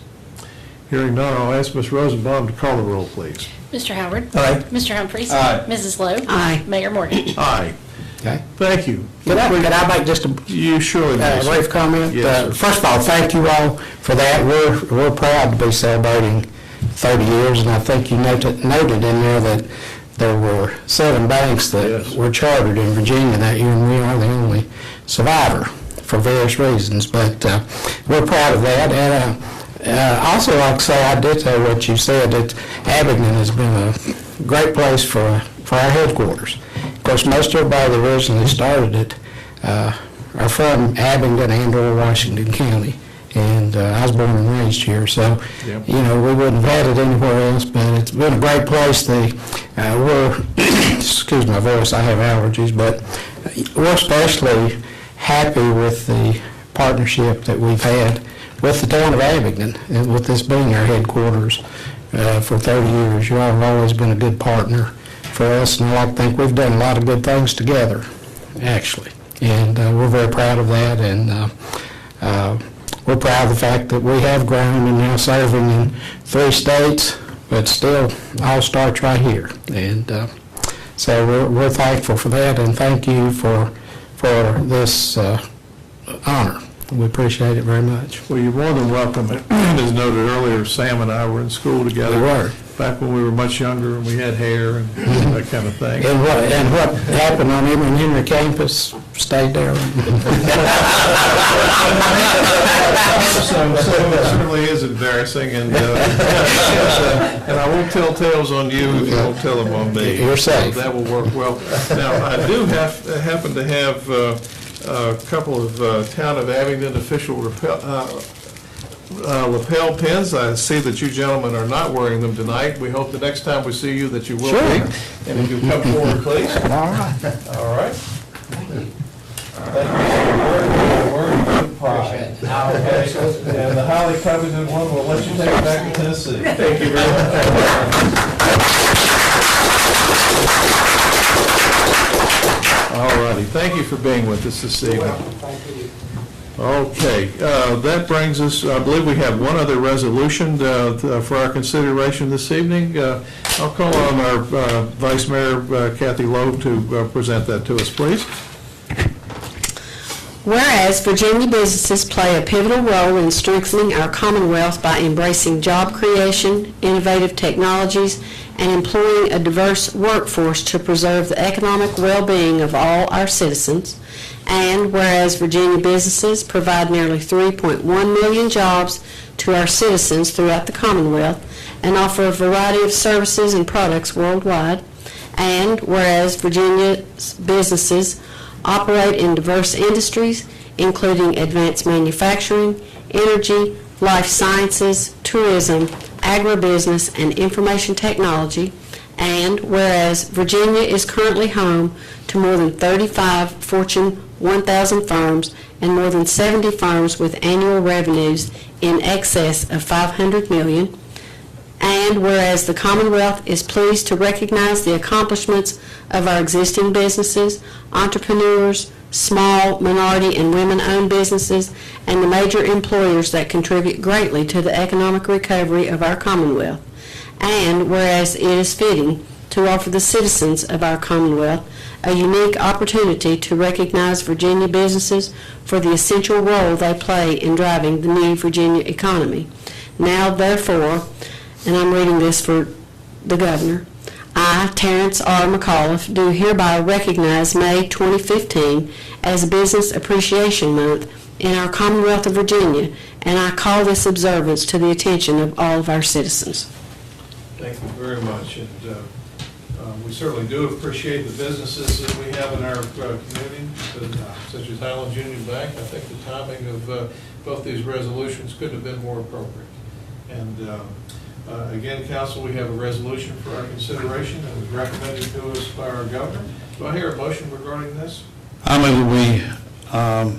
Hearing none, I'll ask Ms. Rosenbaum to call the roll, please. Mr. Howard? Aye. Mr. Humphries? Aye. Mrs. Lowe? Aye. Mayor Morgan? Aye. Okay? Thank you. Could I make just a You surely may, sir. brief comment? Yes, sir. First of all, thank you all for that. We're proud to be celebrating 30 years, and I think you noted in there that there were 7 banks that Yes. were chartered in Virginia that year, and we are the only survivor for various reasons. But we're proud of that. And also, like I say, I ditto what you said, that Abingdon has been a great place for our headquarters. Of course, most everybody that originally started it are from Abingdon and or Washington County. And I was born and raised here, so, Yep. we wouldn't have had it anywhere else, but it's been a great place. We're, excuse my voice, I have allergies, but we're especially happy with the partnership that we've had with the town of Abingdon, and with this being our headquarters for 30 years. You all have always been a good partner for us, and I like to think we've done a lot of good things together, actually. And we're very proud of that, and we're proud of the fact that we have grown and now serving in 3 states, but still all starts right here. And so we're thankful for that, and thank you for this honor. We appreciate it very much. Well, you're more than welcome. As noted earlier, Sam and I were in school together. We were. Back when we were much younger and we had hair and that kind of thing. And what happened on Emory Henry campus stayed there. So it certainly is embarrassing, and I won't tell tales on you if you won't tell them on me. You're safe. So that will work well. Now, I do happen to have a couple of Town of Abingdon official lapel pins. I see that you gentlemen are not wearing them tonight. We hope the next time we see you that you will be. And if you come forward, please. All right. All right. Thank you. And the highly coveted one, we'll let you take it back to Tennessee. Thank you very much. All righty, thank you for being with us this evening. Okay, that brings us, I believe we have one other resolution for our consideration this evening. I'll call on our Vice Mayor, Kathy Lowe, to present that to us, please. Whereas Virginia businesses play a pivotal role in strengthening our Commonwealth by embracing job creation, innovative technologies, and employing a diverse workforce to preserve the economic well-being of all our citizens, and whereas Virginia businesses provide nearly 3.1 million jobs to our citizens throughout the Commonwealth and offer a variety of services and products worldwide, and whereas Virginia's businesses operate in diverse industries, including advanced manufacturing, energy, life sciences, tourism, agribusiness, and information technology, and whereas Virginia is currently home to more than 35 Fortune 1000 firms and more than 70 firms with annual revenues in excess of $500 million, and whereas the Commonwealth is pleased to recognize the accomplishments of our existing businesses, entrepreneurs, small, minority, and women-owned businesses, and the major employers that contribute greatly to the economic recovery of our Commonwealth, and whereas it is fitting to offer the citizens of our Commonwealth a unique opportunity to recognize Virginia businesses for the essential role they play in driving the new Virginia economy. Now, therefore, and I'm reading this for the governor, I, Terrence R. McAuliffe, do hereby recognize May 2015 as Business Appreciation Month in our Commonwealth of Virginia, and I call this observance to the attention of all of our citizens. Thank you very much. And we certainly do appreciate the businesses that we have in our community, such as Highlands Union Bank. I think the timing of both these resolutions couldn't have been more appropriate. And again, Council, we have a resolution for our consideration that was recommended to us by our governor. Do I hear a motion regarding this? I move that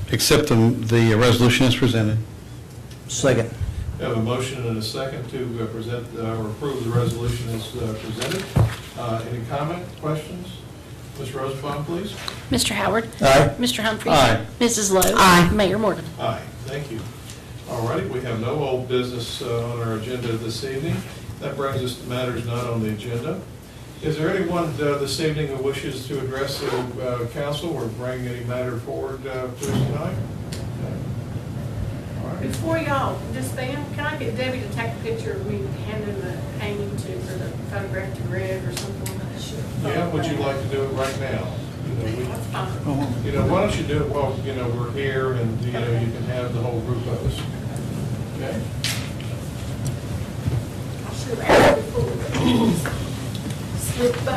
we accept the resolution as presented. Second. We have a motion and a second to present or approve the resolution as presented. Any comment, questions? Ms. Rosenbaum, please. Mr. Howard? Aye. Mr. Humphries? Aye. Mrs. Lowe? Aye. Mayor Morgan? Aye, thank you. All righty, we have no old business on our agenda this evening. That brings us to matters not on the agenda. Is there anyone this evening who wishes to address the council or bring any matter forward to us tonight? All right. Before y'all disband, can I get Debbie to take a picture of me handing the painting to, or the photograph to Greg or something like that? Yeah, would you like to do it right now? That's fine. Why don't you do it while, we're here and, you can have the whole group of us. Okay? I should have asked before. Slip by.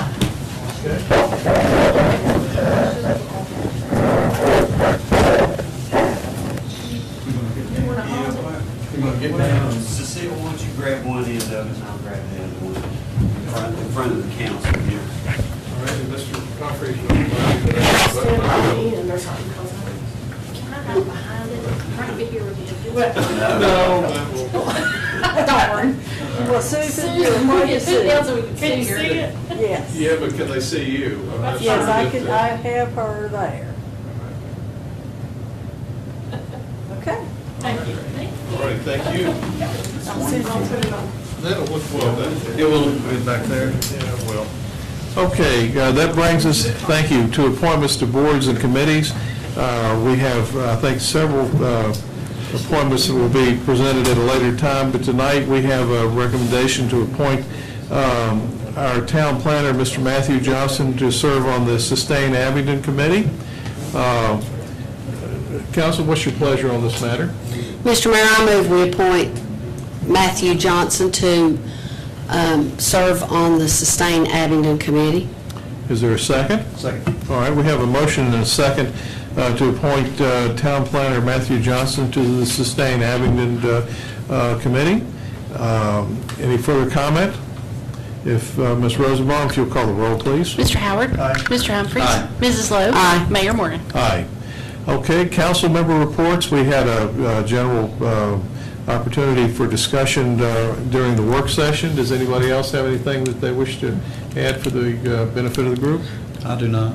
You want to hold it? Cecile, why don't you grab one end of it and I'll grab the other one in front of the council here. All right, and Mr. Humphreys. Stand by the end or something, 'cause can I go behind it? I'm trying to be here with you. Darn. Well, Susan, you're hard to see. Can you see it? Yes. Yeah, but can they see you? I'm not Yes, sure I that, can, I have her there. Okay. Thank you. All right, thank you. Susan, I'll put it on. That'll look well, then. It will look back there. Yeah, well. Okay, that brings us, thank you, to appointments to boards and committees. We have, I think, several appointments that will be presented at a later time, but tonight we have a recommendation to appoint our town planner, Mr. Matthew Johnson, to serve on the Sustain Abingdon Committee. Council, what's your pleasure on this matter? Mr. Mayor, I move we appoint Matthew Johnson to serve on the Sustain Abingdon Committee. Is there a second? Second. All right, we have a motion and a second to appoint Town Planner Matthew Johnson to the Sustain Abingdon Committee. Any further comment? If Ms. Rosenbaum, if you'll call the roll, please. Mr. Howard? Aye. Mr. Humphries? Aye. Mrs. Lowe? Aye. Mayor Morgan? Aye. Okay, council member reports. We had a general opportunity for discussion during the work session. Does anybody else have anything that they wish to add for the benefit of the group? I do not.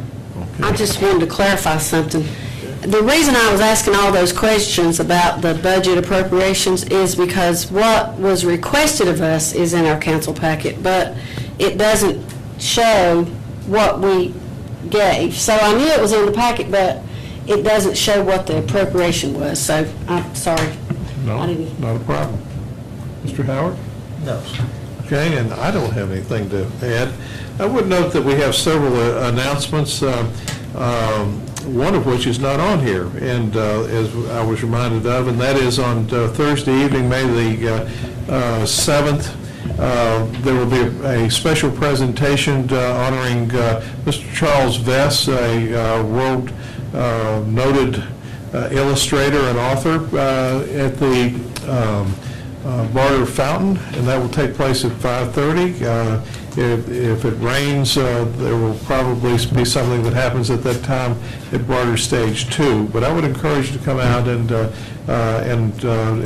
I just wanted to clarify something. The reason I was asking all those questions about the budget appropriations is because what was requested of us is in our council packet, but it doesn't show what we gave. So I knew it was in the packet, but it doesn't show what the appropriation was, so I'm sorry. No, I didn't. not a problem. Mr. Howard? No. Okay, and I don't have anything to add. I would note that we have several announcements, one of which is not on here, and as I was reminded of, and that is on Thursday evening, May the 7th, there will be a special presentation honoring Mr. Charles Vess, a world noted illustrator and author at the Barter Fountain, and that will take place at 5:30. If it rains, there will probably be something that happens at that time at Barter Stage 2. But I would encourage you to come out and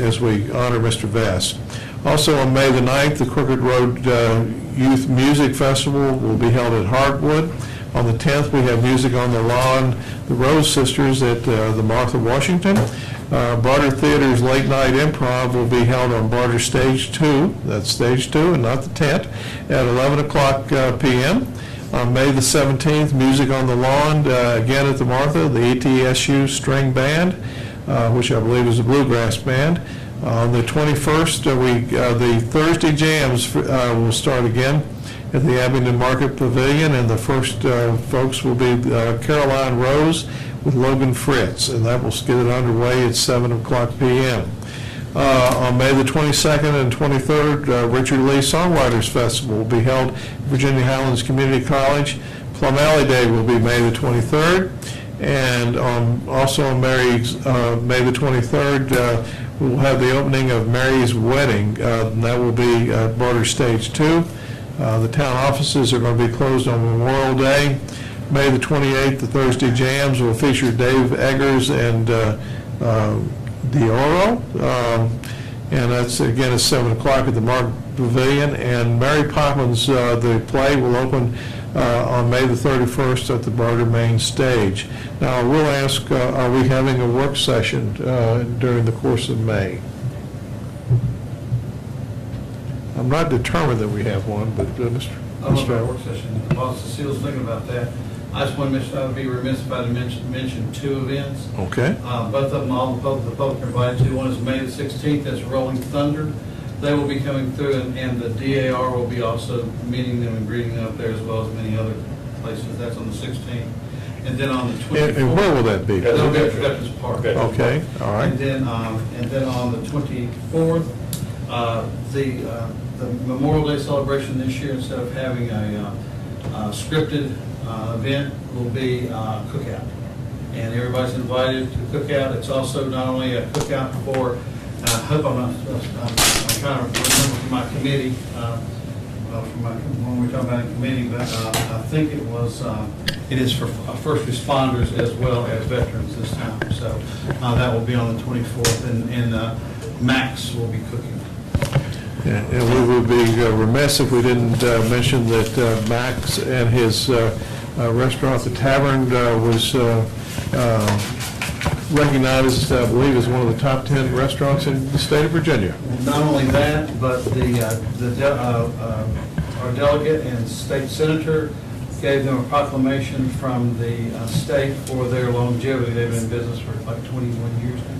as we honor Mr. Vess. Also on May the 9th, the Crooked Road Youth Music Festival will be held at Hardwood. On the 10th, we have Music on the Lawn, the Rose Sisters at the Martha Washington. Barter Theater's Late Night Improv will be held on Barter Stage 2, that's Stage 2 and not the tent, at 11 o'clock p.m. On May the 17th, Music on the Lawn, again at the Martha, the ETSU String Band, which I believe is a bluegrass band. On the 21st, the Thursday Jams will start again at the Abingdon Market Pavilion, and the first folks will be Caroline Rose with Logan Fritz, and that will get it underway at 7 o'clock p.m. On May the 22nd and 23rd, Richard Lee Songwriters Festival will be held at Virginia Highlands Community College. Plum Alley Day will be May the 23rd, and also on May the 23rd, we'll have the opening of Mary's Wedding, and that will be at Barter Stage 2. The town offices are going to be closed on Memorial Day. May the 28th, the Thursday Jams will feature Dave Eggers and Dioro, and that's again at 7 o'clock at the Market Pavilion. And Mary Poppins, the play, will open on May the 31st at the Barter Main Stage. Now, I will ask, are we having a work session during the course of May? I'm not determined that we have one, but Mr. love our work session. While Cecile's thinking about that, I just want to mention, I would be remiss if I didn't mention two events. Okay. Both of them, all the public are invited to. One is May the 16th, that's Rolling Thunder. They will be coming through, and the DAR will be also meeting them and greeting them up there, as well as many other places. That's on the 16th. And then on the 24th. And where will that be? That'll be at Veterans Park. Okay, all right. And then on the 24th, the Memorial Day celebration this year, instead of having a scripted event, will be cookout. And everybody's invited to cookout. It's also not only a cookout for, I hope I'm trying to remember from my committee, when we were talking about a committee, but I think it is for first responders as well as veterans this time. So that will be on the 24th, and Max will be cooking. Yeah, and we would be remiss if we didn't mention that Max and his restaurant, The Tavern, was recognized, I believe, as one of the top 10 restaurants in the state of Virginia. Not only that, but our delegate and state senator gave them a proclamation from the state for their longevity. They've been in business for like 21 years now.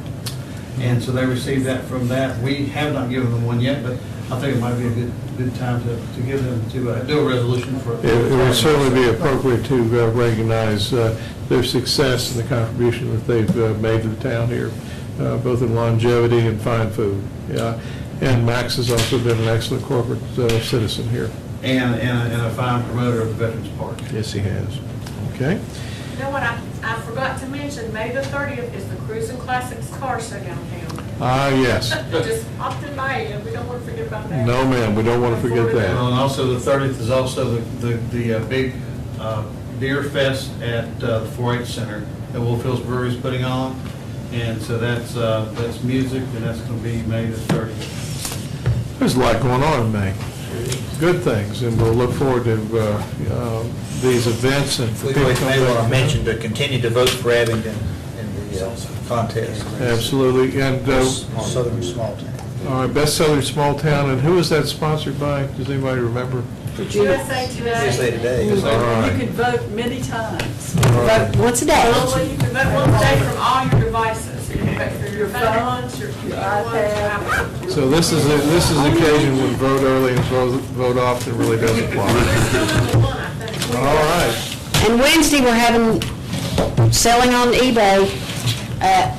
And so they received that from that. We have not given them one yet, but I think it might be a good time to give them, to do a resolution for it. It would certainly be appropriate to recognize their success and the contribution that they've made to the town here, both in longevity and fine food. Yeah. And Max has also been an excellent corporate citizen here. And a fine promoter of the Veterans Park. Yes, he has. Okay. You know what, I forgot to mention, May the 30th is the Cruising Classics car show downtown. Ah, yes. Just popped in my head, we don't want to forget about that. No, ma'am, we don't want to forget that. And also the 30th is also the big beer fest at the 4-H Center that Wolf Hills Brewery is putting on. And so that's music, and that's going to be May the 30th. There's a lot going on in May. Good things, and we'll look forward to these events. And We may want to mention to continue to vote for Abingdon in the contest. Absolutely. And Southern Small Town. all right, Best Southern Small Town, and who is that sponsored by? Does anybody remember? USA USA Today. All right. You can vote many times. Vote once a day. Well, you can vote one day from all your devices. You can vote for your phones, your iPad. So this is the occasion when vote early and vote often really does apply. All right. And Wednesday, we're having selling on eBay at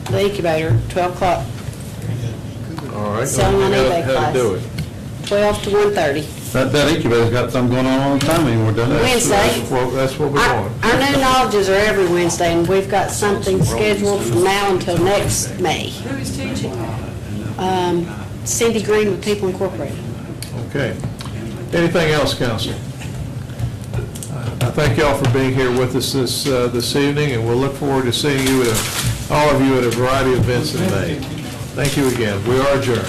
the incubator, 12 o'clock, All right. Selling on eBay How to do it. 12 to 1:30. That incubator's got something going on all the time anymore, doesn't it? Wednesday. That's what we're Our doing. our new knowledges are every Wednesday, and we've got something scheduled from now until next May. Who is teaching that? Cindy Green with People Incorporated. Okay. Anything else, council? I thank y'all for being here with us this evening, and we'll look forward to seeing you all of you at a variety of events in May. Thank you again. We are adjourned.